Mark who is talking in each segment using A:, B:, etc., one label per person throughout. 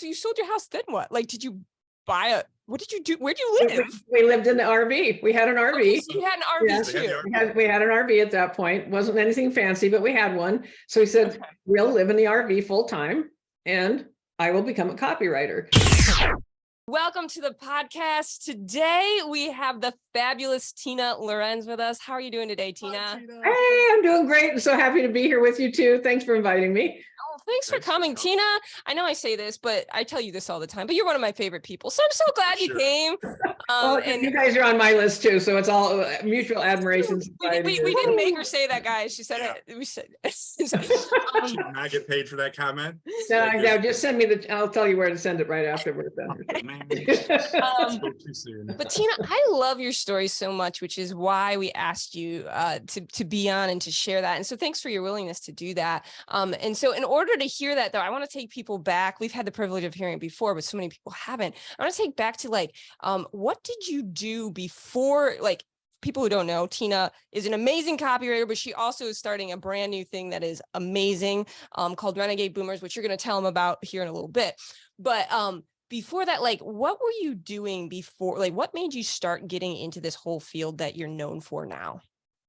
A: you sold your house, then what? Like, did you buy what did you do? Where do you live?
B: We lived in the RV. We had an RV.
A: Okay, so you had an RV too.
B: We had an RV at that point. Wasn't anything fancy, but we had one. So we said, we'll live in the RV full time and I will become a copywriter.
A: Welcome to the podcast. Today we have the fabulous Tina Lorenz with us. How are you doing today, Tina?
B: Hi, Tina. Hey, I'm doing great. I'm so happy to be here with you too. Thanks for inviting me.
A: Oh, thanks for coming, Tina. I know I say this, but I tell you this all the time, but you're one of my favorite people. So I'm so glad you came.
B: And you guys are on my list too. So it's all mutual admiration.
A: We didn't make her say that, guys. She said it. We said
C: Should not get paid for that comment.
B: No, just send me I'll tell you where to send it right after we're done.
C: Too soon.
A: But Tina, I love your story so much, which is why we asked you to be on and to share that. And so thanks for your willingness to do that. And so in order to hear that, though, I want to take people back. We've had the privilege of hearing it before, but so many people haven't. I want to take back to what did you do before, people who don't know, Tina is an amazing copywriter, but she also is starting a brand new thing that is amazing called Renegade Boomers, which you're going to tell them about here in a little bit. But before that, what were you doing before? What made you start getting into this whole field that you're known for now?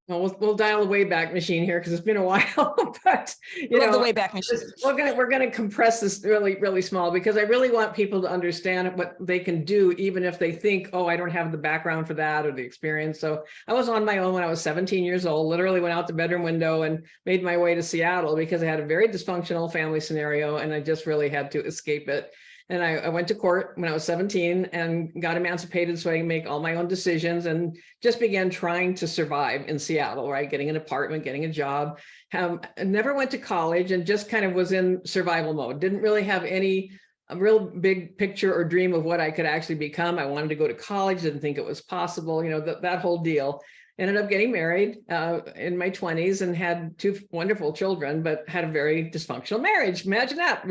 B: Well, we'll dial the Wayback Machine here because it's been a while, but
A: the Wayback Machine.
B: We're gonna compress this really, really small because I really want people to understand what they can do, even if they think, oh, I don't have the background for that or the experience. So I was on my own when I was 17 years old, literally went out the bedroom window and made my way to Seattle because I had a very dysfunctional family scenario and I just really had to escape it. And I went to court when I was 17 and got emancipated so I can make all my own decisions and just began trying to survive in Seattle, right? Getting an apartment, getting a job. Never went to college and just kind of was in survival mode. Didn't really have a real big picture or dream of what I could actually become. I wanted to go to college, didn't think it was possible, that whole deal. Ended up getting married in my 20s and had two wonderful children, but had a very dysfunctional marriage. Imagine that.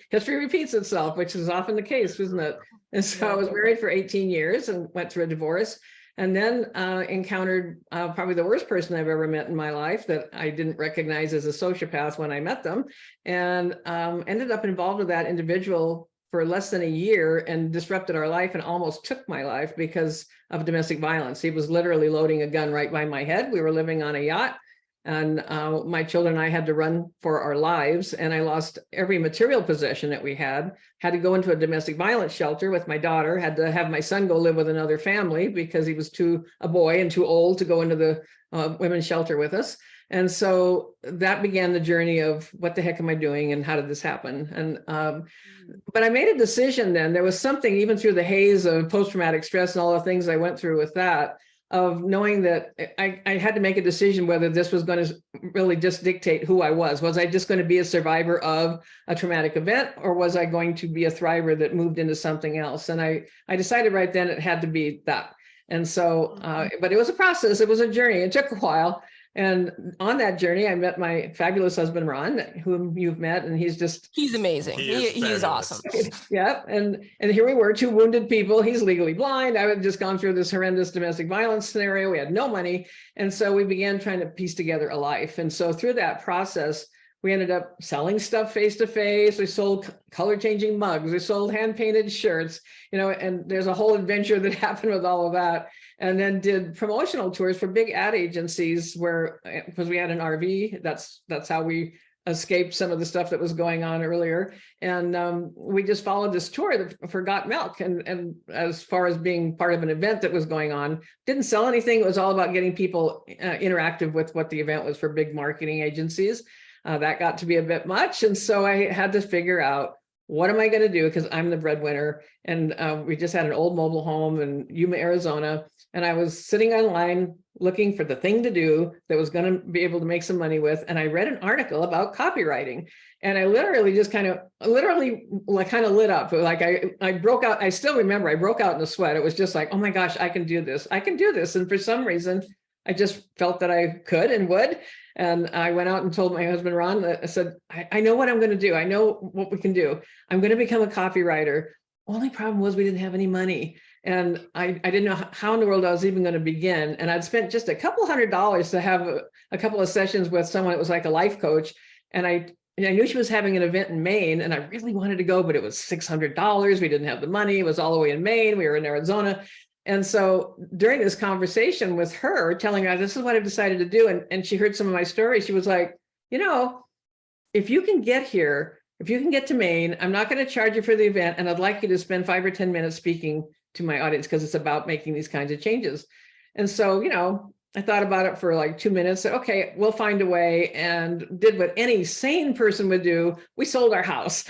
B: History repeats itself, which is often the case, isn't it? And so I was married for 18 years and went through a divorce and then encountered probably the worst person I've ever met in my life that I didn't recognize as a sociopath when I met them, and ended up involved with that individual for less than a year and disrupted our life and almost took my life because of domestic violence. He was literally loading a gun right by my head. We were living on a yacht and my children and I had to run for our lives. And I lost every material possession that we had to go into a domestic violence shelter with my daughter, had to have my son go live with another family because he was a boy and too old to go into the women's shelter with us. And so that began the journey of what the heck am I doing and how did this happen? And but I made a decision then. There was something even through the haze of post-traumatic stress and all the things I went through with that, of knowing that I had to make a decision whether this was going to really just dictate who I was. Was I just going to be a survivor of a traumatic event, or was I going to be a thriver that moved into something else? And I decided right then it had to be that. And so, but it was a process. It was a journey. It took a while. And on that journey, I met my fabulous husband, Ron, whom you've met, and he's
A: amazing. He's awesome.
B: Yeah. And here we were, two wounded people. He's legally blind. I had just gone through this horrendous domestic violence scenario. We had no money. And so we began trying to piece together a life. And so through that process, we ended up selling stuff face to face. We sold color changing mugs. We sold hand painted shirts, and there's a whole adventure that happened with all of that. And then did promotional tours for big ad agencies because we had an RV, that's how we escaped some of the stuff that was going on earlier. And we just followed this tour for Got Milk. And as far as being part of an event that was going on, didn't sell anything. It was all about getting people interactive with what the event was for big marketing agencies. That got to be a bit much. And so I had to figure out, what am I going to do? Because I'm the breadwinner. And we just had an old mobile home in Yuma, Arizona. And I was sitting online looking for the thing to do that was going to be able to make some money with. And I read an article about copywriting. And I literally just kind of lit up. I broke out. I still remember I broke out in a sweat. It was just like, oh my gosh, I can do this. I can do this. And for some reason, I just felt that I could and would. And I went out and told my husband, Ron, I said, I know what I'm going to do. I know what we can do. I'm going to become a copywriter. Only problem was we didn't have any money. And I didn't know how in the world I was even going to begin. And I'd spent just a couple $100s to have a couple of sessions with someone that was like a life coach. And I I knew she was having an event in Maine, and I really wanted to go, but it was $600. We didn't have the money. It was all the way in Maine. We were in Arizona. And so during this conversation with her, telling her, this is what I've decided to do, and she heard some of my stories, she was like, if you can get here, if you can get to Maine, I'm not going to charge you for the event, and I'd like you to spend 5 or 10 minutes speaking to my audience, because it's about making these kinds of changes. And so, I thought about it for like 2 minutes, said, okay, we'll find a way, and did what any sane person would do. We sold our house.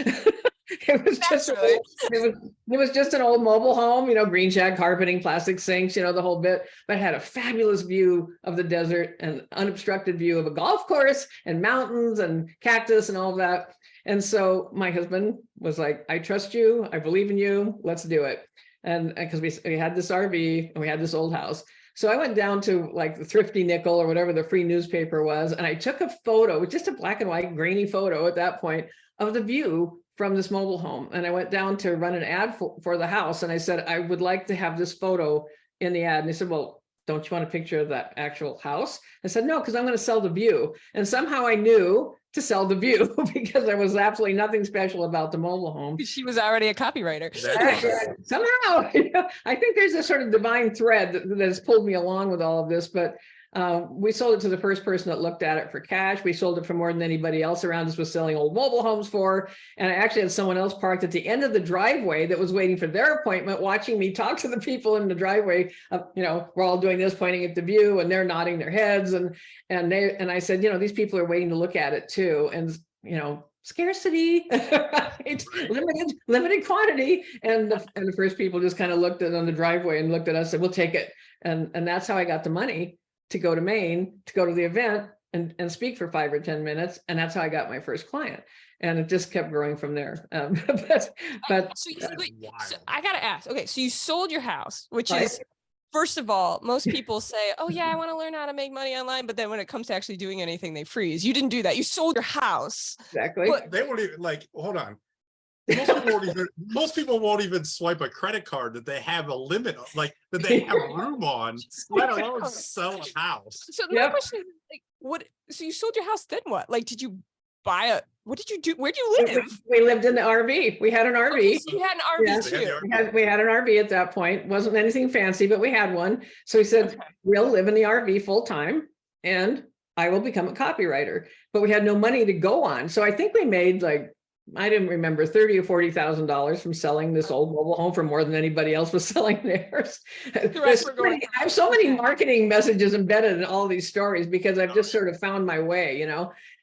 B: It was just it was just an old mobile home, green shag carpeting, plastic sinks, the whole bit, but had a fabulous view of the desert and unobstructed view of a golf course and mountains and cactus and all of that. And so my husband was like, I trust you, I believe in you, let's do it. And because we had this RV and we had this old house. So I went down to like the Thrifty Nickel or whatever the free newspaper was, and I took a photo, just a black and white grainy photo at that point, of the view from this mobile home. And I went down to run an ad for the house. And I said, I would like to have this photo in the ad. And they said, well, don't you want a picture of that actual house? I said, no, because I'm going to sell the view. And somehow I knew to sell the view because there was absolutely nothing special about the mobile home.
A: She was already a copywriter.
B: Somehow, I think there's a sort of divine thread that has pulled me along with all of this, but we sold it to the first person that looked at it for cash. We sold it for more than anybody else around us was selling old mobile homes for. And I actually had someone else parked at the end of the driveway that was waiting for their appointment, watching me talk to the people in the driveway. We're all doing this, pointing at the view, and they're nodding their heads. And I said, these people are waiting to look at it too. And, scarcity, right? Limited quantity. And the first people just kind of looked at on the driveway and looked at us and said, we'll take it. And that's how I got the money to go to Maine, to go to the event and speak for 5 or 10 minutes. And that's how I got my first client. And it just kept growing from there. But
A: so I got to ask, okay, so you sold your house, which is, first of all, most people say, oh yeah, I want to learn how to make money online. But then when it comes to actually doing anything, they freeze. You didn't do that. You sold your house.
B: Exactly.
C: But they won't even hold on. Most people won't even swipe a credit card that they have a limit of, that they have room on, let alone sell a house.
A: So my question is, so you sold your house, then what? Did you buy what did you do? Where'd you live?
B: We lived in the RV. We had an RV.
A: Okay, so you had an RV too.
B: We had an RV at that point. Wasn't anything fancy, but we had one. So we said, we'll live in the RV full time and I will become a copywriter. But we had no money to go on. So I think we made I didn't remember, $30,000 or $40,000 from selling this old mobile home for more than anybody else was selling theirs. I have so many marketing messages embedded in all these stories because I've just sort of found my way,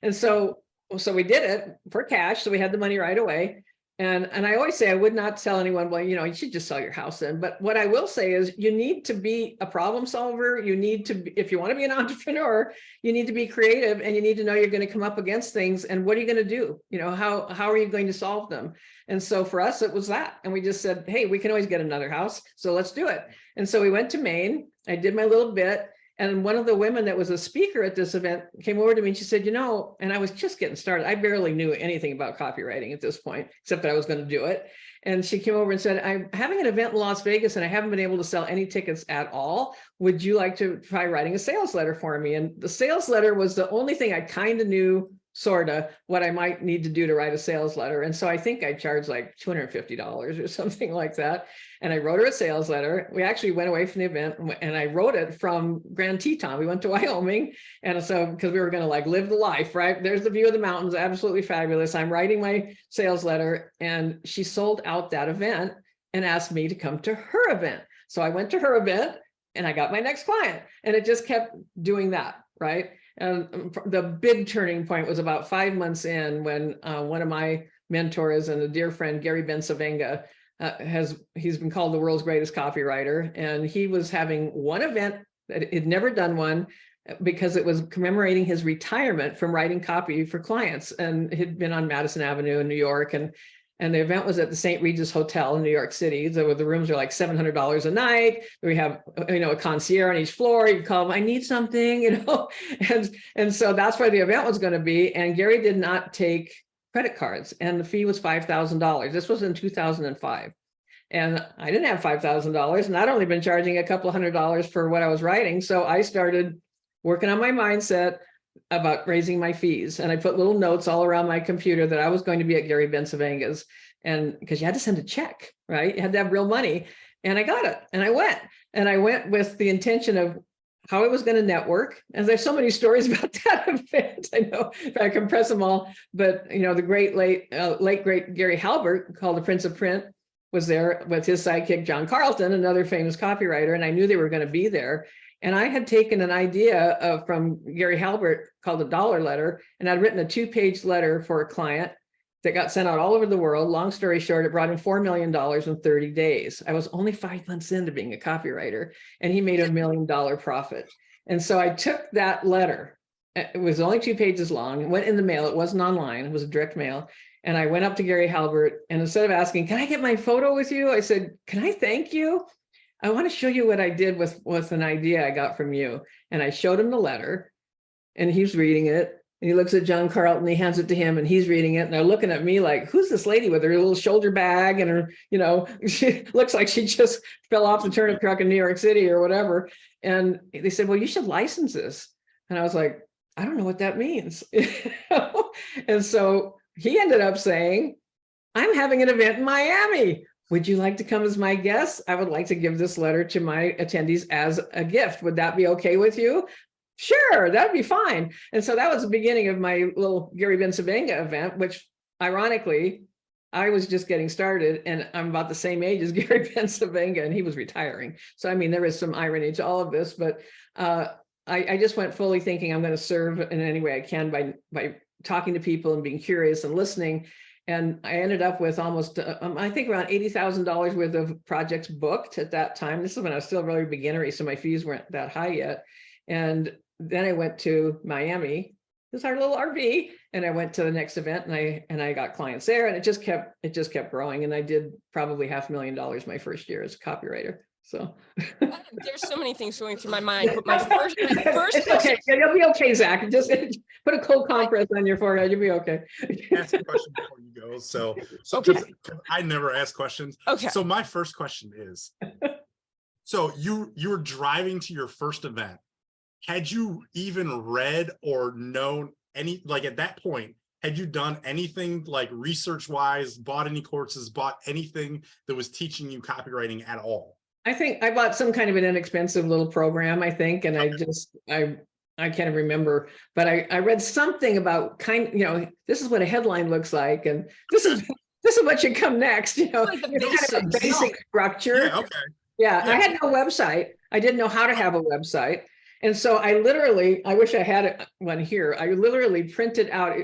B: And so we did it for cash. So we had the money right away. And I always say I would not tell anyone, well, you should just sell your house then. But what I will say is you need to be a problem solver. You need to, if you want to be an entrepreneur, you need to be creative and you need to know you're going to come up against things. And what are you going to do? How are you going to solve them? And so for us, it was that. And we just said, hey, we can always get another house. So let's do it. And so we went to Maine. I did my little bit. And one of the women that was a speaker at this event came over to me and she said, and I was just getting started. I barely knew anything about copywriting at this point, except that I was going to do it. And she came over and said, I'm having an event in Las Vegas and I haven't been able to sell any tickets at all. Would you like to try writing a sales letter for me? And the sales letter was the only thing I kind of knew sort of what I might need to do to write a sales letter. And so I think I charged like $250 or something like that. And I wrote her a sales letter. We actually went away from the event and I wrote it from Grand Teton. We went to Wyoming. And so, because we were going to live the life, right? There's the view of the mountains, absolutely fabulous. I'm writing my sales letter and she sold out that event and asked me to come to her event. So I went to her event and I got my next client and it just kept doing that, right? And the big turning point was about 5 months in when one of my mentors and a dear friend, Gary Ben-Savenga, he's been called the world's greatest copywriter. And he was having one event that he'd never done one because it was commemorating his retirement from writing copy for clients. And he'd been on Madison Avenue in New York. And the event was at the St. Regis Hotel in New York City. So the rooms are like $700 a night. We have, a concierge on each floor. You call them, I need something, and so that's where the event was going to be. And Gary did not take credit cards and the fee was $5,000. This was in 2005. And I didn't have $5,000 and I'd only been charging a couple $100 for what I was writing. So I started working on my mindset. about raising my fees. And I put little notes all around my computer that I was going to be at Gary Bensavanga's, and because you had to send a check, right? You had to have real money. And I got it. And I went with the intention of how I was going to network. And there's so many stories about that event. I know if I compress them all, but you know, the late great Gary Halbert, called the Prince of Print, was there with his sidekick, John Carlton, another famous copywriter. And I knew they were going to be there. And I had taken an idea from Gary Halbert called a dollar letter, and I'd written a 2-page letter for a client that got sent out all over the world. Long story short, it brought in $4 million in 30 days. I was only 5 months into being a copywriter, and he made $1 million profit. And so I took that letter. It was only 2 pages long. It went in the mail. It wasn't online. It was a direct mail. And I went up to Gary Halbert, and instead of asking, can I get my photo with you? I said, can I thank you? I want to show you what I did with an idea I got from you. And I showed him the letter, and he's reading it. And he looks at John Carlton, he hands it to him, and he's reading it. And they're looking at me like, who's this lady with her little shoulder bag and her, you know, she looks like she just fell off the turnip truck in New York City or whatever. And they said, well, you should license this. And I was like, I don't know what that means. And so he ended up saying, I'm having an event in Miami. Would you like to come as my guest? I would like to give this letter to my attendees as a gift. Would that be okay with you? Sure, that'd be fine. And so that was the beginning of my little Gary Bensavenga event, which ironically, I was just getting started, and I'm about the same age as Gary Bensavenga, and he was retiring. So, I mean, there is some irony to all of this, but I just went fully thinking I'm going to serve in any way I can by talking to people and being curious and listening. And I ended up with almost, I think around $80,000 worth of projects booked at that time. This is when I was still really beginnery, so my fees weren't that high yet. And then I went to Miami, this is our little RV, and I went to the next event, and I got clients there, and it just kept growing. And I did probably $500,000 my first year as a copywriter. So
A: there's so many things going through my mind. But my first
B: it's okay. You'll be okay, Zach. Just put a cold compress on your forehead. You'll be okay.
C: Ask a question before you go. So
A: okay.
C: I never ask questions.
A: Okay.
C: So my first question is, so you were driving to your first event. Had you even read or known any, like at that point, had you done anything like research wise, bought any courses, bought anything that was teaching you copywriting at all?
B: I think I bought some kind of an inexpensive little program, I think, and I can't remember, but I read something about this is what a headline looks like, and this is what should come next, you know, like it's kind of a basic structure.
C: Yeah, okay.
B: Yeah, I had no website. I didn't know how to have a website. And so I wish I had one here. I literally printed out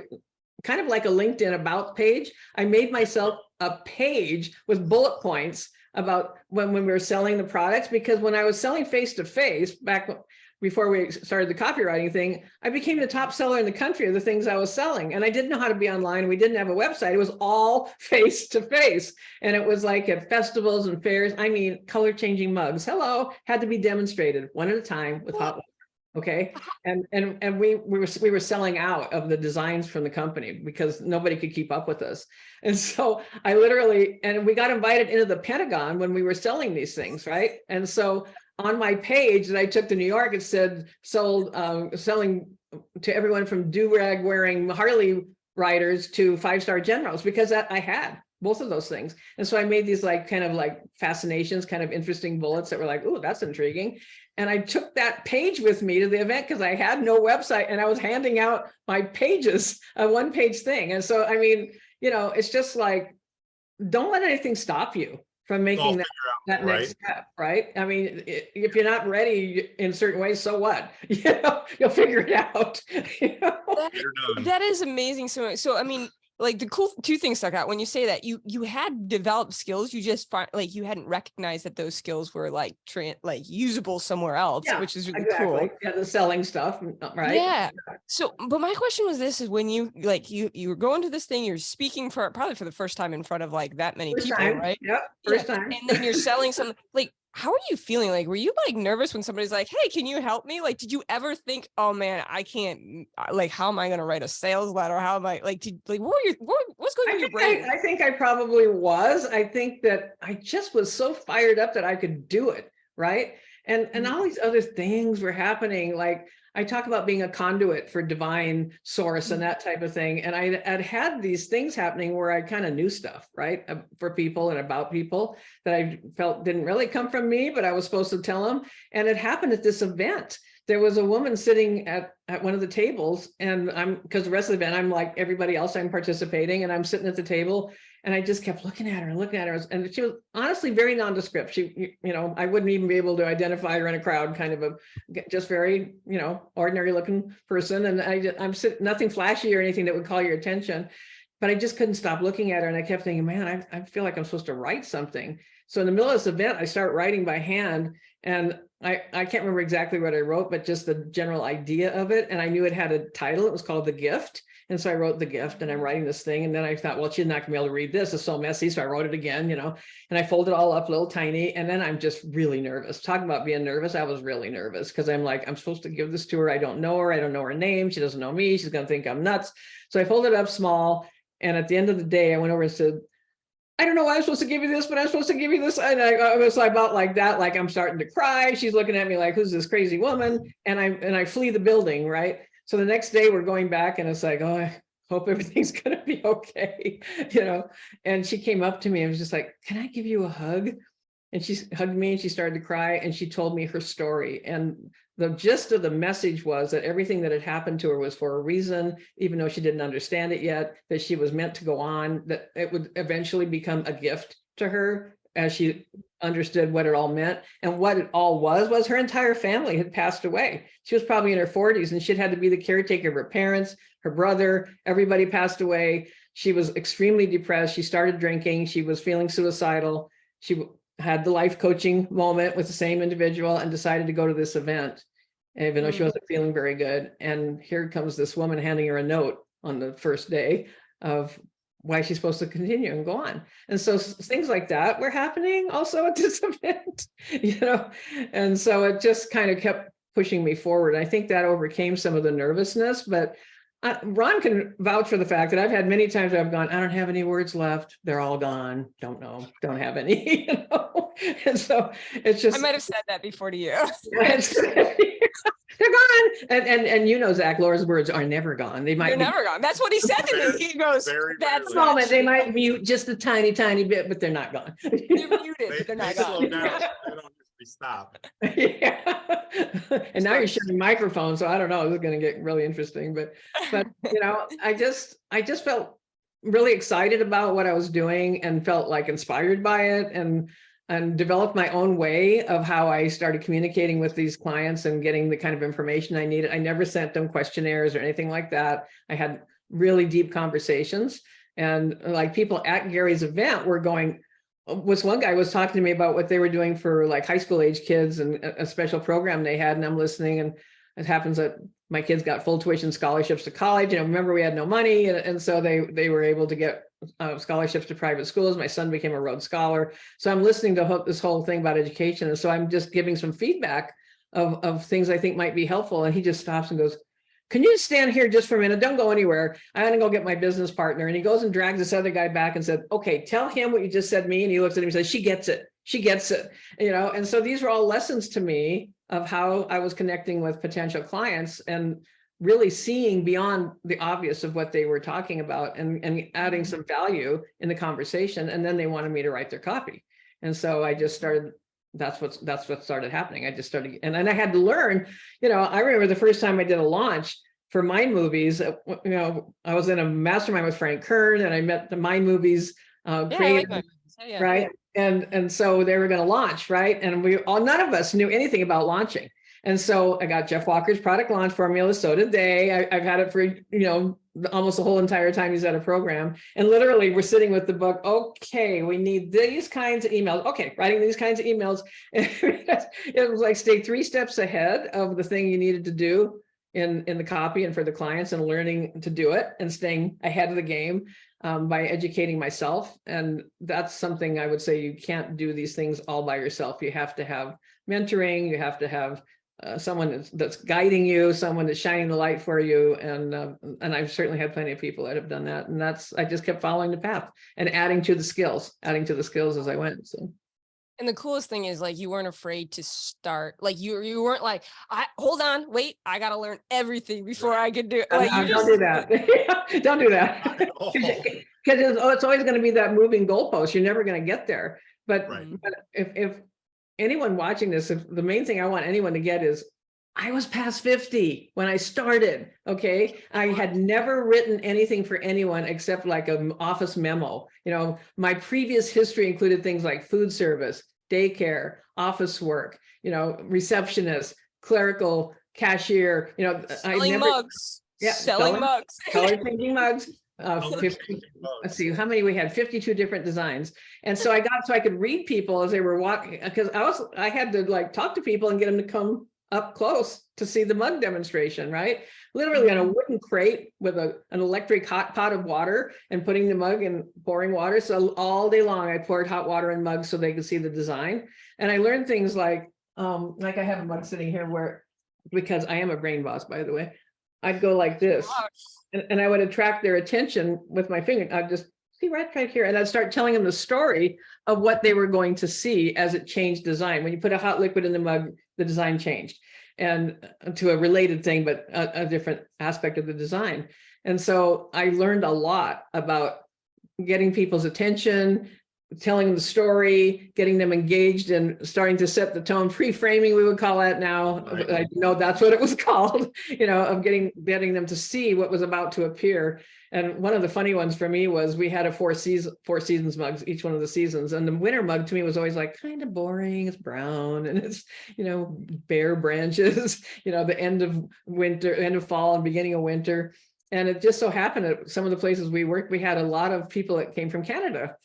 B: kind of like a LinkedIn about page. I made myself a page with bullet points about when we were selling the products, because when I was selling face-to-face back before we started the copywriting thing, I became the top seller in the country of the things I was selling. And I didn't know how to be online. We didn't have a website. It was all face-to-face. And it was like at festivals and fairs. I mean, color-changing mugs. Hello, had to be demonstrated one at a time with hot water. Okay. And we were selling out of the designs from the company because nobody could keep up with us. And so and we got invited into the Pentagon when we were selling these things. Right. And so on my page that I took to New York, it said selling to everyone from do-rag wearing Harley riders to 5-star generals, because I had both of those things. And so I made these kind of fascinations, kind of interesting bullets that were like, oh, that's intriguing. And I took that page with me to the event because I had no website, and I was handing out my pages, a one-page thing. And so, I mean, it's just like, don't let anything stop you from making that next step, right? I mean, if you're not ready in certain ways, so what? You'll figure it out.
A: That is amazing. So I mean, the cool two things stuck out when you say that you had developed skills, you just you hadn't recognized that those skills were usable somewhere else, which is really cool.
B: Yeah, the selling stuff, right?
A: Yeah. So, but my question was this: is when you were going to this thing, you're speaking probably for the first time in front of that many people, right?
B: Yep, first time.
A: And then you're selling something how are you feeling? Were you nervous when somebody's like, hey, can you help me? Did you ever think, oh man, I can't, how am I going to write a sales letter? How am I what's going through your brain?
B: I think I probably was. I think that I just was so fired up that I could do it. Right. And all these other things were happening. I talk about being a conduit for divine source and that type of thing. And I'd had these things happening where I kind of knew stuff, right, for people and about people that I felt didn't really come from me, but I was supposed to tell them. And it happened at this event. There was a woman sitting at one of the tables, and because the rest of the event, I'm like everybody else, I'm participating, and I'm sitting at the table, and I just kept looking at her and looking at her. And she was honestly very nondescript. She, I wouldn't even be able to identify her in a crowd, kind of just very, ordinary looking person. And I'm sitting, nothing flashy or anything that would call your attention, but I just couldn't stop looking at her. And I kept thinking, man, I feel like I'm supposed to write something. So in the middle of this event, I start writing by hand, and I can't remember exactly what I wrote, but just the general idea of it. And I knew it had a title. It was called The Gift. And so I wrote The Gift, and I'm writing this thing. And then I thought, well, she's not gonna be able to read this. It's so messy. So I wrote it again, and I folded it all up a little tiny. And then I'm just really nervous. Talking about being nervous. I was really nervous because I'm like, I'm supposed to give this to her. I don't know her. I don't know her name. She doesn't know me. She's going to think I'm nuts. So I folded it up small. And at the end of the day, I went over and said, I don't know why I'm supposed to give you this, but I'm supposed to give you this. And I was about like that, like I'm starting to cry. She's looking at me like, who's this crazy woman? And I flee the building, right? So the next day we're going back, and it's like, oh, I hope everything's going to be okay, And she came up to me and was just like, can I give you a hug? And she hugged me and she started to cry, and she told me her story. And the gist of the message was that everything that had happened to her was for a reason, even though she didn't understand it yet, that she was meant to go on, that it would eventually become a gift to her as she understood what it all meant. And what it all was her entire family had passed away. She was probably in her 40s, and she'd had to be the caretaker of her parents, her brother, everybody passed away. She was extremely depressed. She started drinking. She was feeling suicidal. She had the life coaching moment with the same individual and decided to go to this event, even though she wasn't feeling very good. And here comes this woman handing her a note on the first day of why she's supposed to continue and go on. And so things like that were happening also at this event, and so it just kind of kept pushing me forward. I think that overcame some of the nervousness, but Ron can vouch for the fact that I've had many times where I've gone, I don't have any words left. They're all gone. Don't know. Don't have any, And so it's just.
A: I might have said that before to you.
B: They're gone. And Zach, Laura's words are never gone. They're
A: never gone. That's what he said to me. He goes, that's
B: moment. They might mute just a tiny, tiny bit, but they're not gone.
A: They're muted, but they're not gone.
C: Slow down. They don't usually stop.
B: Yeah. And now you're sharing microphones, so I don't know. This is going to get really interesting, but I just felt really excited about what I was doing and felt like inspired by it, and developed my own way of how I started communicating with these clients and getting the kind of information I needed. I never sent them questionnaires or anything like that. I had really deep conversations, and like people at Gary's event were going. One guy was talking to me about what they were doing for like high school age kids and a special program they had, and I'm listening, and it happens that my kids got full tuition scholarships to college. Remember we had no money, and so they were able to get scholarships to private schools. My son became a Rhodes Scholar. So I'm listening to this whole thing about education, and so I'm just giving some feedback of things I think might be helpful. And he just stops and goes, can you stand here just for a minute? Don't go anywhere. I'm going to go get my business partner. And he goes and drags this other guy back and said, okay, tell him what you just said to me. And he looks at him and says, she gets it. She gets it. And so these were all lessons to me of how I was connecting with potential clients and really seeing beyond the obvious of what they were talking about and adding some value in the conversation. And then they wanted me to write their copy. And so I just started. That's what started happening. I just started, and then I had to learn, I remember the first time I did a launch for Mind Movies, I was in a mastermind with Frank Kern, and I met the Mind Movies creator, right? And so they were going to launch, right? And none of us knew anything about launching. And so I got Jeff Walker's product launch formula. So did they. I've had it for, almost the whole entire time he's at a program. And literally we're sitting with the book. Okay, we need these kinds of emails. Okay, writing these kinds of emails. It was like stay 3 steps ahead of the thing you needed to do in the copy and for the clients, and learning to do it and staying ahead of the game by educating myself. And that's something I would say, you can't do these things all by yourself. You have to have mentoring. You have to have someone that's guiding you, someone that's shining the light for you. And I've certainly had plenty of people that have done that. And I just kept following the path and adding to the skills as I went. So.
A: And the coolest thing is like, you weren't afraid to start. Like you weren't like, hold on, wait, I got to learn everything before I can do it. Like you
B: Don't
A: just
B: do that. Don't do that. Because it's always going to be that moving goalpost. You're never going to get there. But,
C: Right.
B: but if anyone watching this, if the main thing I want anyone to get is, I was past 50 when I started. Okay. I had never written anything for anyone except like an office memo. You know, my previous history included things like food service, daycare, office work, you know, receptionist, clerical, cashier, you know,
A: selling mugs.
B: Yeah,
A: Selling mugs.
B: color changing mugs. 50, let's see how many we had, 52 different designs. And so I could read people as they were walking, because I had to like talk to people and get them to come up close to see the mug demonstration, right? Literally on a wooden crate with an electric hot pot of water and putting the mug and pouring water. So all day long, I poured hot water in mugs so they could see the design. And I learned things like I have a mug sitting here where, because I am a brain boss, by the way, I'd go like this and I would attract their attention with my finger. I'd just see right here. And I'd start telling them the story of what they were going to see as it changed design. When you put a hot liquid in the mug, the design changed, and to a related thing, but a different aspect of the design. And so I learned a lot about getting people's attention, telling them the story, getting them engaged, and starting to set the tone. Pre-framing, we would call that now.
C: Right.
B: I know that's what it was called, you know, of getting them to see what was about to appear. And one of the funny ones for me was we had a four seasons mugs, each one of the seasons. And the winter mug to me was always like kind of boring. It's brown and it's, you know, bare branches, you know, the end of winter, end of fall and beginning of winter. And it just so happened that some of the places we worked, we had a lot of people that came from Canada,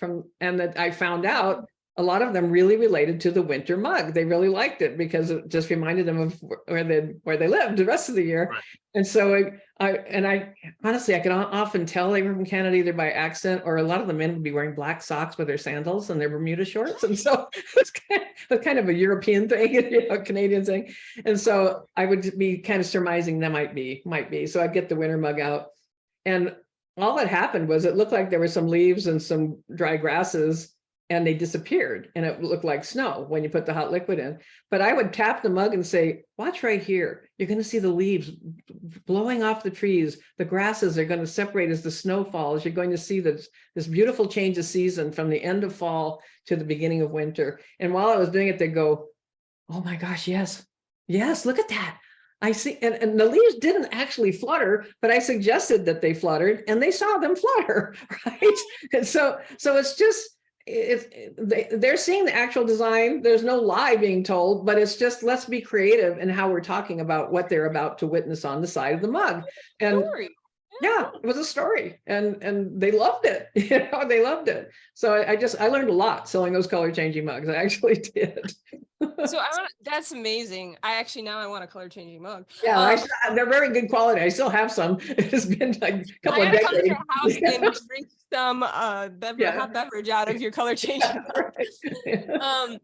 B: and that I found out a lot of them really related to the winter mug. They really liked it because it just reminded them of where they lived the rest of the year.
C: Right.
B: And so I honestly, I could often tell they were from Canada either by accent, or a lot of the men would be wearing black socks with their sandals and their Bermuda shorts. And so it's kind of a European thing, you know, Canadian thing. And so I would be kind of surmising that might be. So I'd get the winter mug out, and all that happened was it looked like there were some leaves and some dry grasses, and they disappeared, and it looked like snow when you put the hot liquid in. But I would tap the mug and say, watch right here. You're going to see the leaves blowing off the trees. The grasses are going to separate as the snow falls. You're going to see this beautiful change of season from the end of fall to the beginning of winter. And while I was doing it, they'd go, oh my gosh, yes, look at that. I see, and the leaves didn't actually flutter, but I suggested that they fluttered, and they saw them flutter, right? And so it's just, they're seeing the actual design. There's no lie being told, but it's just, let's be creative in how we're talking about what they're about to witness on the side of the mug. And yeah, it was a story, and they loved it. You know, they loved it. So I learned a lot selling those color changing mugs. I actually did.
A: So that's amazing. I want a color changing mug.
B: Yeah, they're very good quality. I still have some. It's been like a couple of decades. Come to your house
A: and drink some hot beverage out of your color changing mug.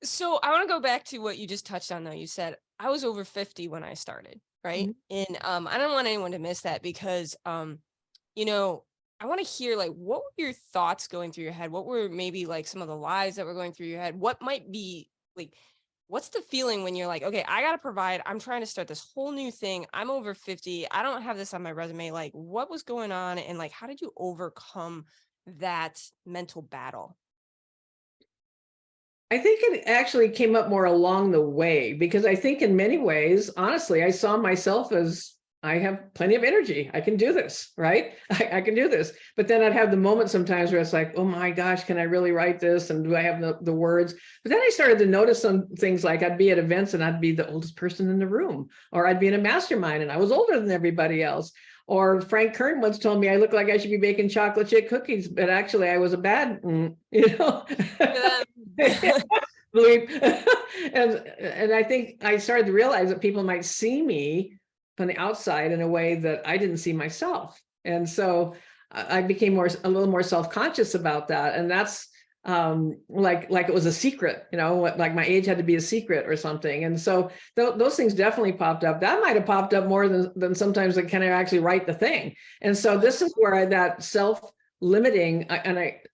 A: So I want to go back to what you just touched on, though. You said I was over 50 when I started, right? Mm-hmm. And I don't want anyone to miss that, because you know, I want to hear, like, what were your thoughts going through your head? What were maybe like some of the lies that were going through your head? What might be like, what's the feeling when you're like, okay, I got to provide, I'm trying to start this whole new thing. I'm over 50. I don't have this on my resume. Like, what was going on? And like, how did you overcome that mental battle?
B: I think it actually came up more along the way, because I think in many ways, honestly, I saw myself as, I have plenty of energy. I can do this, right? I can do this. But then I'd have the moment sometimes where it's like, oh my gosh, can I really write this? And do I have the words? But then I started to notice some things, like I'd be at events and I'd be the oldest person in the room, or I'd be in a mastermind and I was older than everybody else. Or Frank Kern once told me I look like I should be baking chocolate chip cookies, but actually I was a bad, you know. And I think I started to realize that people might see me from the outside in a way that I didn't see myself. And so I became a little more self-conscious about that. And that's like it was a secret, you know, like my age had to be a secret or something. And so those things definitely popped up. That might've popped up more than sometimes like, can I actually write the thing? And so this is where that limiting,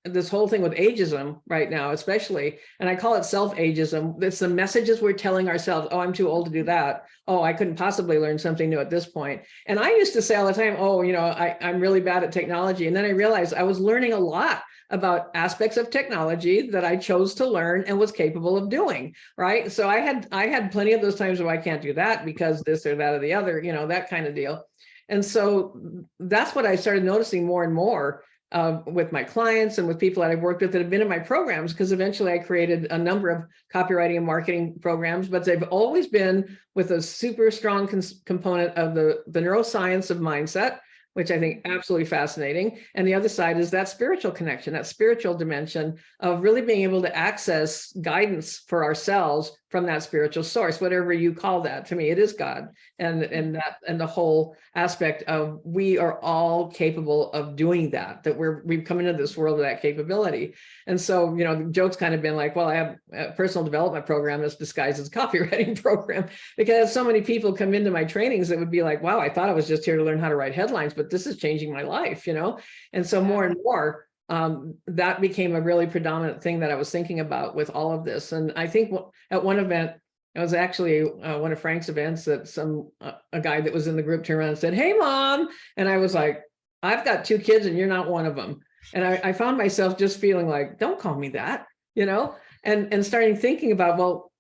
B: this whole thing with ageism right now, especially, and I call it self-ageism. It's the messages we're telling ourselves. Oh, I'm too old to do that. Oh, I couldn't possibly learn something new at this point. And I used to say all the time, oh, I'm really bad at technology. And then I realized I was learning a lot about aspects of technology that I chose to learn and was capable of doing, right? So I had plenty of those times where I can't do that because this or that or the other, that kind of deal. And so that's what I started noticing more and more with my clients and with people that I've worked with that have been in my programs, because eventually I created a number of copywriting and marketing programs, but they've always been with a super strong component of the neuroscience of mindset, which I think absolutely fascinating. And the other side is that spiritual connection, that spiritual dimension of really being able to access guidance for ourselves from that spiritual source, whatever you call that. To me, it is God, and the whole aspect of we are all capable of doing that we've come into this world with that capability. And so, the joke's kind of been like, well, I have a personal development program that's disguised as a copywriting program, because so many people come into my trainings that would be like, wow, I thought I was just here to learn how to write headlines, but this is changing my life, And so more and more, that became a really predominant thing that I was thinking about with all of this. And I think at one event, it was actually one of Frank's events, that a guy that was in the group turned around and said, "Hey, Mom." And I was like, "I've got 2 kids and you're not one of them." And I found myself just feeling like, don't call me that, and starting thinking about, well,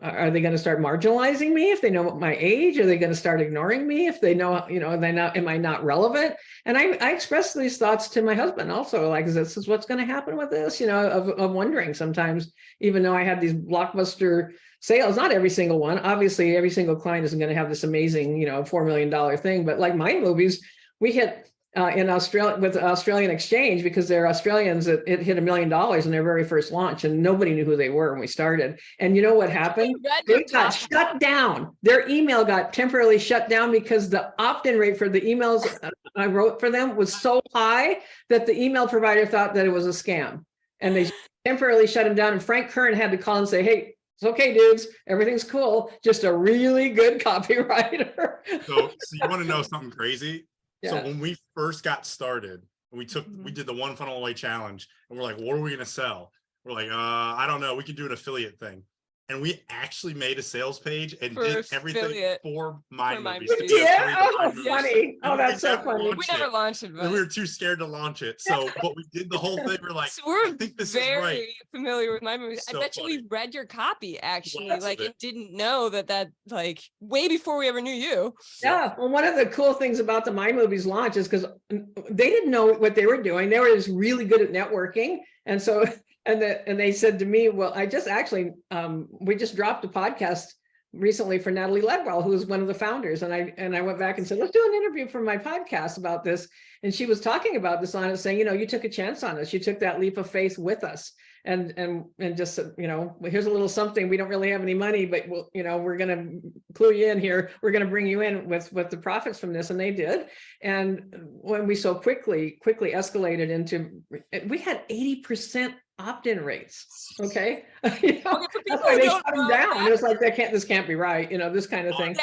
B: are they going to start marginalizing me if they know my age? Are they going to start ignoring me if they know, am I not relevant? And I expressed these thoughts to my husband also, like, is this what's going to happen with this? Of wondering sometimes, even though I had these blockbuster sales, not every single one, obviously every single client isn't going to have this amazing, $4 million thing, but like my movies, we hit in Australia with Australian Exchange, because they're Australians, it hit $1 million in their very first launch, and nobody knew who they were when we started. And you know what happened? They got shut down. Their email got temporarily shut down because the opt-in rate for the emails I wrote for them was so high that the email provider thought that it was a scam, and they temporarily shut them down. And Frank Kern had to call and say, "Hey, it's okay, dudes. Everything's cool. Just a really good copywriter."
C: So you want to know something crazy?
B: Yeah.
C: So when we first got started, we did the one funnel away challenge, and we're like, what are we going to sell? We're like, I don't know. We can do an affiliate thing. And we actually made a sales page and did everything for my movies.
B: Yeah, funny. Oh, that's so funny.
A: We never launched it.
C: And we were too scared to launch it. So, but we did the whole thing. We're like,
A: so we're
C: I think this
A: very
C: is right.
A: familiar with my movies.
C: So
A: I bet
C: funny.
A: you we read your copy actually,
C: Lots
A: like,
C: of it.
A: and didn't know that like way before we ever knew you.
B: Yeah. Well, one of the cool things about the My Movies launch is because they didn't know what they were doing. They were just really good at networking. And so, and they said to me, well, I just actually, we just dropped a podcast recently for Natalie Ledwell, who was one of the founders. And I went back and said, let's do an interview for my podcast about this. And she was talking about this on it, saying, you took a chance on us. You took that leap of faith with us. And just said, here's a little something. We don't really have any money, but we're going to clue you in here. We're going to bring you in with the profits from this. And they did. And when we so quickly escalated into, we had 80% opt-in rates. Okay. That's why they shut them down. It was like, this can't be right. This kind of thing.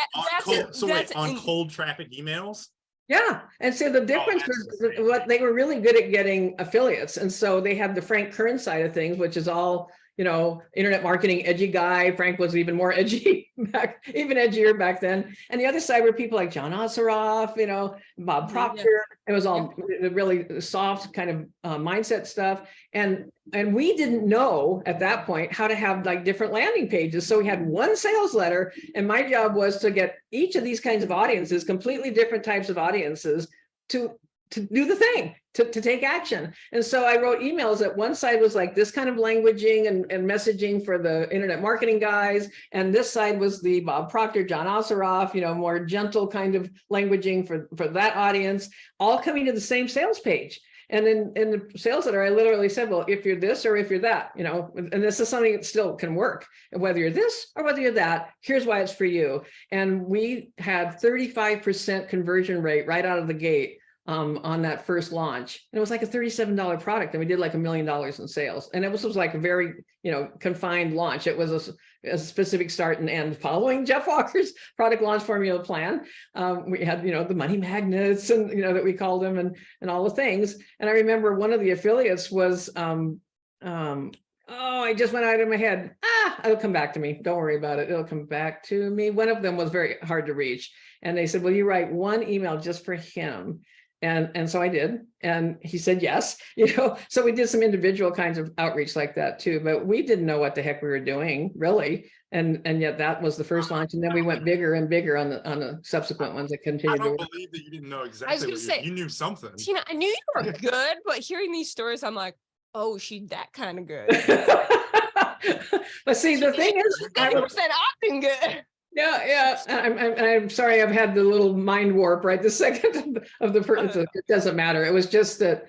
C: On cold traffic emails.
B: Yeah. And so the difference was what they were really good at getting affiliates. And so they had the Frank Kern side of things, which is all, internet marketing, edgy guy. Frank was even more edgy even edgier back then. And the other side were people like John Osseroff, Bob Proctor. Yeah. It was all really soft kind of mindset stuff. And we didn't know at that point how to have like different landing pages. So we had one sales letter, and my job was to get each of these kinds of audiences, completely different types of audiences, to do the thing, to take action. And so I wrote emails that one side was like this kind of languaging and messaging for the internet marketing guys. And this side was the Bob Proctor, John Osseroff, more gentle kind of languaging for that audience, all coming to the same sales page. And then in the sales letter, I literally said, well, if you're this or if you're that, and this is something that still can work. And whether you're this or whether you're that, here's why it's for you. And we had 35% conversion rate right out of the gate on that first launch. And it was like a $37 product, and we did like $1 million in sales. And it was like a very, confined launch. It was a specific start and end following Jeff Walker's product launch formula plan. We had, the money magnets and, that we called them, and all the things. And I remember one of the affiliates was, oh, I just went out of my head. It'll come back to me. Don't worry about it. It'll come back to me. One of them was very hard to reach. And they said, will you write one email just for him? And so I did. And he said, yes, so we did some individual kinds of outreach like that too, but we didn't know what the heck we were doing, really. And yet that was the first launch. And then we went bigger and bigger on the subsequent ones that continued
C: I
B: to
C: don't
B: work.
C: believe that you didn't know
A: I was
C: exactly
A: gonna say,
C: you knew something.
A: Tina, I knew you were good, but hearing these stories, I'm like, oh, she's that kind of good.
B: But see, the thing is,
A: 80% often good.
B: Yeah. I'm sorry, I've had the little mind warp right this second of the person. It doesn't matter. It was just that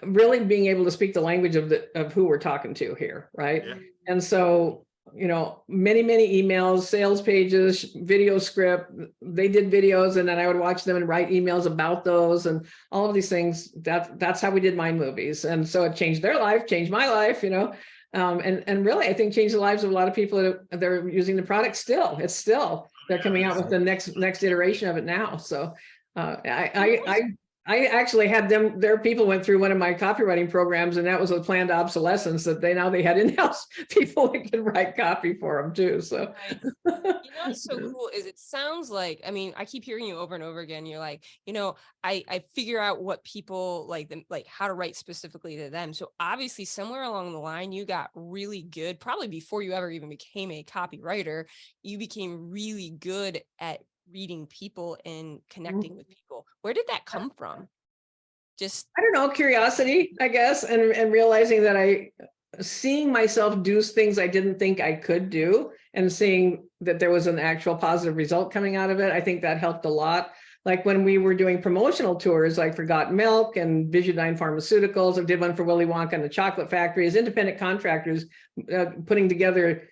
B: really being able to speak the language of who we're talking to here, right?
C: Yeah.
B: And so, many emails, sales pages, video script. They did videos, and then I would watch them and write emails about those and all of these things. That's how we did Mind Movies. And so it changed their life, changed my life, and really, I think changed the lives of a lot of people that are using the product still. It's still, they're coming out with the next iteration of it now. So I actually had their people went through one of my copywriting programs, and that was a planned obsolescence that they had in-house people that could write copy for them too. So,
A: what's so cool is it sounds like, I keep hearing you over and over again. You're like, I figure out what people like how to write specifically to them. So obviously somewhere along the line, you got really good, probably before you ever even became a copywriter, you became really good at reading people and connecting with people. Where did that come from? Just,
B: I don't know, curiosity, I guess, and realizing that seeing myself do things I didn't think I could do, and seeing that there was an actual positive result coming out of it. I think that helped a lot. Like when we were doing promotional tours, like for Got Milk and Visiodyne Pharmaceuticals, I did one for Willy Wonka and the Chocolate Factory, as independent contractors, putting together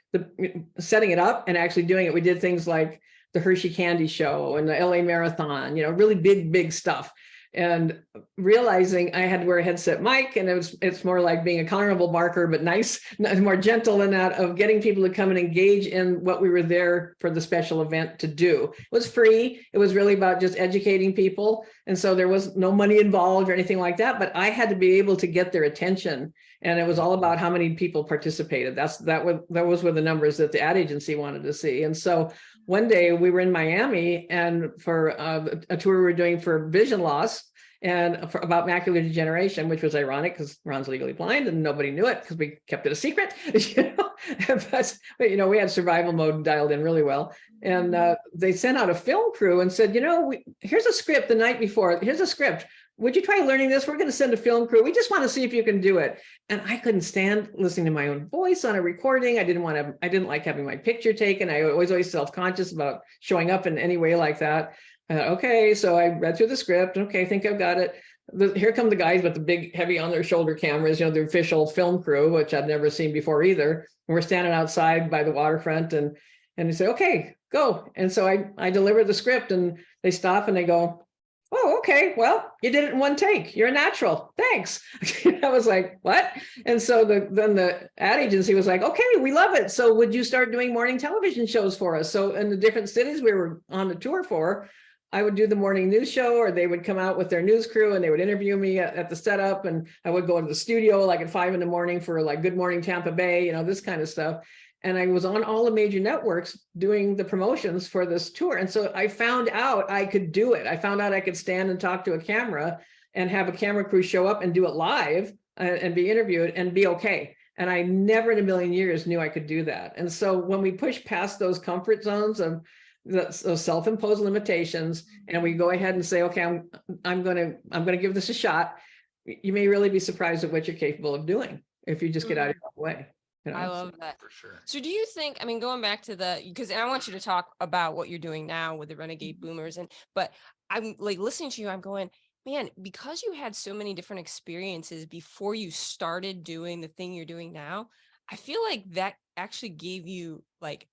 B: setting it up and actually doing it. We did things like the Hershey Candy Show and the LA Marathon, really big stuff. And realizing I had to wear a headset mic, and it's more like being a carnival barker, but nice, more gentle in that, of getting people to come and engage in what we were there for the special event to do. It was free. It was really about just educating people. And so there was no money involved or anything like that, but I had to be able to get their attention. And it was all about how many people participated. That was were the numbers that the ad agency wanted to see. And so one day we were in Miami, and for a tour we were doing for vision loss and about macular degeneration, which was ironic because Ron's legally blind and nobody knew it because we kept it a secret. But we had survival mode dialed in really well. And they sent out a film crew and said, here's a script the night before. Here's a script. Would you try learning this? We're going to send a film crew. We just want to see if you can do it. And I couldn't stand listening to my own voice on a recording. I didn't like having my picture taken. I was always self-conscious about showing up in any way like that. Okay, so I read through the script. Okay, I think I've got it. Here come the guys with the big, heavy on their shoulder cameras, the official film crew, which I'd never seen before either. And we're standing outside by the waterfront, and they say, okay, go. And so I deliver the script, and they stop and they go, oh, okay, well, you did it in one take. You're a natural. Thanks. I was like, what? And so then the ad agency was like, okay, we love it. So would you start doing morning television shows for us? So in the different cities we were on the tour for, I would do the morning news show, or they would come out with their news crew and they would interview me at the setup. And I would go to the studio like at 5 a.m. for like Good Morning Tampa Bay, this kind of stuff. And I was on all the major networks doing the promotions for this tour. And so I found out I could do it. I found out I could stand and talk to a camera and have a camera crew show up and do it live and be interviewed and be okay. And I never in a million years knew I could do that. And so when we push past those comfort zones of those self-imposed limitations, and we go ahead and say, okay, I'm going to give this a shot, you may really be surprised at what you're capable of doing if you just get out of your way.
A: I love that.
C: For sure.
A: So do you think, going back to because I want you to talk about what you're doing now with the Renegade Boomers, but I'm like listening to you, I'm going, man, because you had so many different experiences before you started doing the thing you're doing now, I feel like that actually gave you like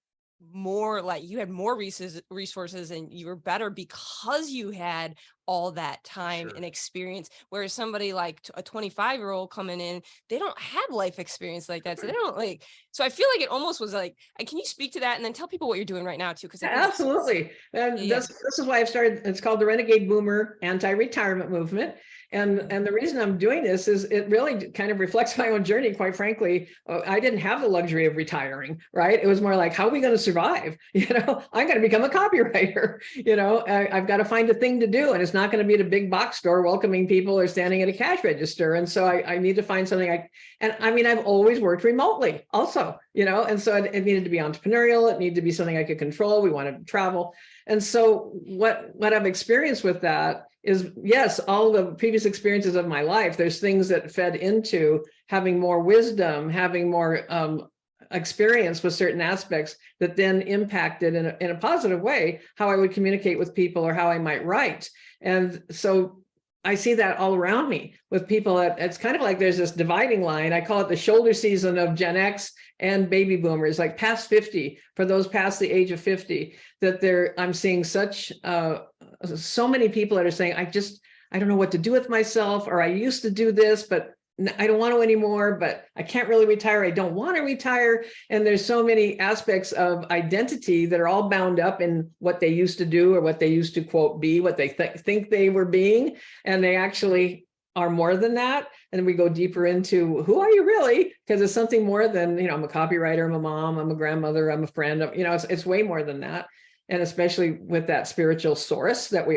A: more, like you had more resources and you were better because you had all that time
C: Sure.
A: and experience. Whereas somebody like a 25-year-old coming in, they don't have life experience like that. So they don't like, so I feel like it almost was like, can you speak to that and then tell people what you're doing right now too? Because I think
B: Absolutely. And
A: yeah.
B: this is why I've started, it's called the Renegade Boomer Anti-Retirement Movement. And the reason I'm doing this is it really kind of reflects my own journey, quite frankly. I didn't have the luxury of retiring, right? It was more like, how are we going to survive? You know, I'm going to become a copywriter. You know, I've got to find a thing to do, and it's not going to be at a big box store welcoming people or standing at a cash register. And so I need to find something and I mean, I've always worked remotely also, you know, and so it needed to be entrepreneurial. It needed to be something I could control. We wanted to travel. And so what I've experienced with that is, yes, all the previous experiences of my life, there's things that fed into having more wisdom, having more experience with certain aspects that then impacted in a positive way how I would communicate with people or how I might write. And so I see that all around me with people. It's kind of like there's this dividing line. I call it the shoulder season of Gen X and baby boomers, like past 50, for those past the age of 50, that I'm seeing so many people that are saying, I don't know what to do with myself, or I used to do this, but I don't want to anymore, but I can't really retire. I don't want to retire. And there's so many aspects of identity that are all bound up in what they used to do or what they used to, quote, be, what they think they were being. And they actually are more than that. And we go deeper into who are you really? Because it's something more than, you know, I'm a copywriter, I'm a mom, I'm a grandmother, I'm a friend. You know, it's way more than that. And especially with that spiritual source that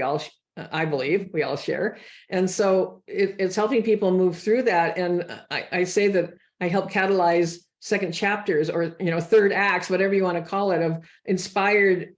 B: I believe we all share. And so it's helping people move through that. And I say that I help catalyze second chapters, or, you know, third acts, whatever you want to call it, of inspired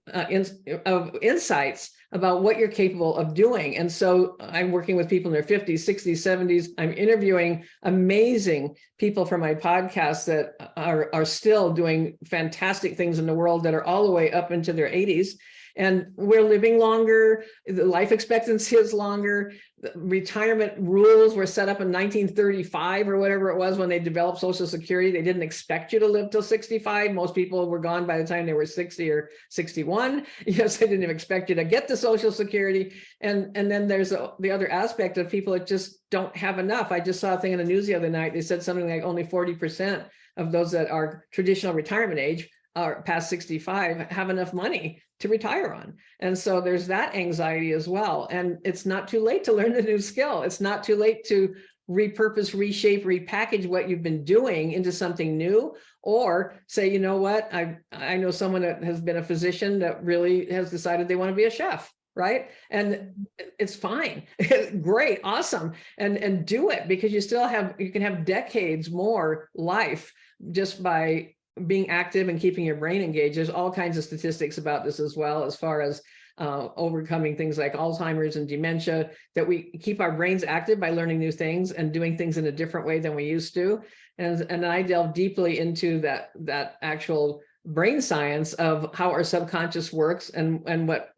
B: insights about what you're capable of doing. And so I'm working with people in their 50s, 60s, 70s. I'm interviewing amazing people for my podcast that are still doing fantastic things in the world, that are all the way up into their 80s. And we're living longer, the life expectancy is longer. The retirement rules were set up in 1935 or whatever it was when they developed Social Security. They didn't expect you to live till 65. Most people were gone by the time they were 60 or 61. Yes, they didn't expect you to get to Social Security. And then there's the other aspect of people that just don't have enough. I just saw a thing in the news the other night. They said something like only 40% of those that are traditional retirement age are past 65 have enough money to retire on. And so there's that anxiety as well. And it's not too late to learn a new skill. It's not too late to repurpose, reshape, repackage what you've been doing into something new, or say, you know what, I know someone that has been a physician that really has decided they want to be a chef. Right. And it's fine. Great. Awesome. And do it, because you can have decades more life just by being active and keeping your brain engaged. There's all kinds of statistics about this as well, as far as overcoming things like Alzheimer's and dementia, that we keep our brains active by learning new things and doing things in a different way than we used to. And I delve deeply into that actual brain science of how our subconscious works and what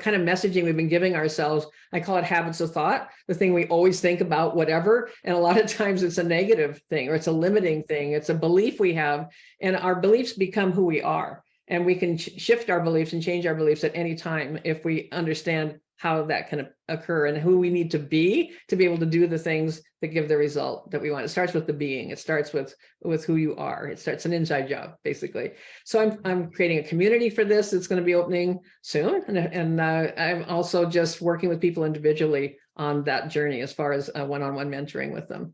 B: kind of messaging we've been giving ourselves. I call it habits of thought, the thing we always think about whatever. And a lot of times it's a negative thing, or it's a limiting thing. It's a belief we have, and our beliefs become who we are. And we can shift our beliefs and change our beliefs at any time if we understand how that can occur and who we need to be able to do the things that give the result that we want. It starts with the being. It starts with who you are. It starts an inside job, basically. So I'm creating a community for this. It's going to be opening soon. And I'm also just working with people individually on that journey as far as one-on-one mentoring with them.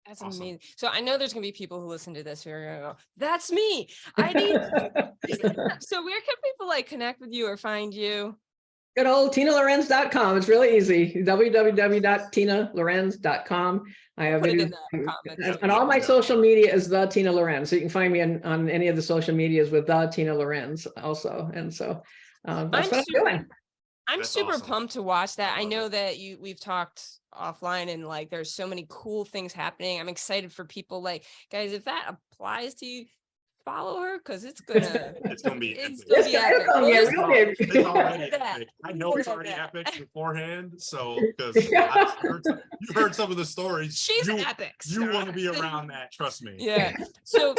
A: That's awesome. Amazing. So I know there's going to be people who listen to this who are going to go, that's me. I need. So where can people like connect with you or find you?
B: Good old TinaLorenz.com. It's really easy. www.tinalorenz.com. I have
A: Put it
B: videos,
A: in the comments.
B: and all my social media is the Tina Lorenz. So you can find me on any of the social medias with the Tina Lorenz also. And so that's what I'm doing.
A: I'm
C: That's
A: super
C: awesome.
A: pumped to watch that. I know that we've talked offline, and like there's so many cool things happening. I'm excited for people, like, guys, if that applies to you, follow her, because it's gonna be epic.
C: It's already epic. I know it's already epic beforehand. So because you've heard some of the stories.
A: She's epic.
C: You want to be around that, trust me.
A: Yeah. So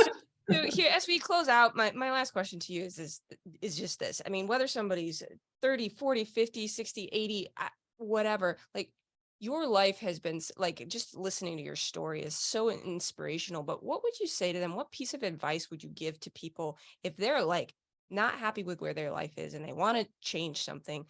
A: here, as we close out, my last question to you is is just this. I mean, whether somebody's 30, 40, 50, 60, 80, whatever, like your life has been like, just listening to your story is so inspirational. But what would you say to them? What piece of advice would you give to people if they're like not happy with where their life is and they want to change something?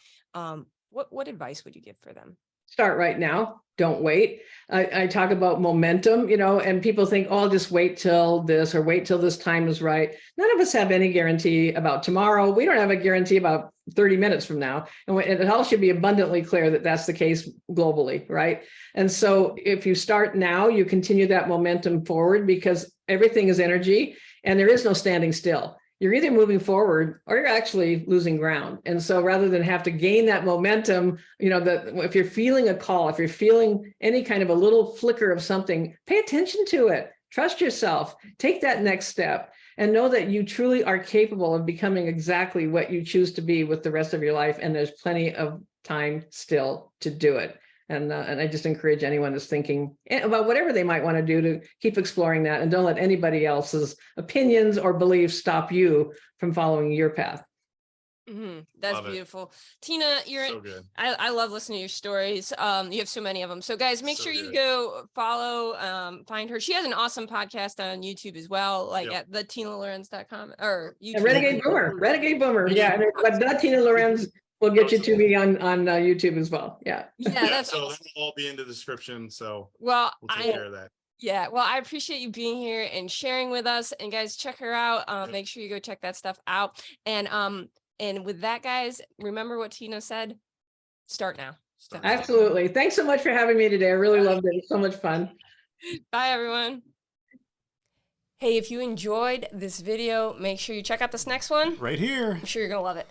A: What advice would you give for them?
B: Start right now. Don't wait. I talk about momentum, and people think, oh, I'll just wait till this or wait till this time is right. None of us have any guarantee about tomorrow. We don't have a guarantee about 30 minutes from now. And it all should be abundantly clear that that's the case globally, right? And so if you start now, you continue that momentum forward because everything is energy and there is no standing still. You're either moving forward or you're actually losing ground. And so rather than have to gain that momentum, if you're feeling a call, if you're feeling any kind of a little flicker of something, pay attention to it. Trust yourself, take that next step and know that you truly are capable of becoming exactly what you choose to be with the rest of your life. And there's plenty of time still to do it. And I just encourage anyone that's thinking about whatever they might want to do to keep exploring that and don't let anybody else's opinions or beliefs stop you from following your path.
A: That's
C: Love it.
A: Beautiful. Tina, you're
C: So good.
A: I love listening to your stories. You have so many of them. So guys, make
C: So
A: sure you
C: good.
A: go follow, find her. She has an awesome podcast on YouTube as well, like
C: Yep.
A: at thetinalorenz.com or YouTube.
B: Renegade Boomer. Yeah. But Tina Lorenz will get you to me on YouTube as well. Yeah.
A: Yeah, that's
C: so
A: awesome.
C: that'll all be in the description. So
A: Well,
C: we'll take care of that.
A: Yeah, well, I appreciate you being here and sharing with us. And guys, check her out.
C: Yep.
A: Make sure you go check that stuff out. And with that, guys, remember what Tina said. Start now.
B: Absolutely. Thanks so much for having me today. I really loved it. It was so much fun.
A: Bye, everyone. Hey, if you enjoyed this video, make sure you check out this next one.
C: Right here.
A: I'm sure you're going to love it.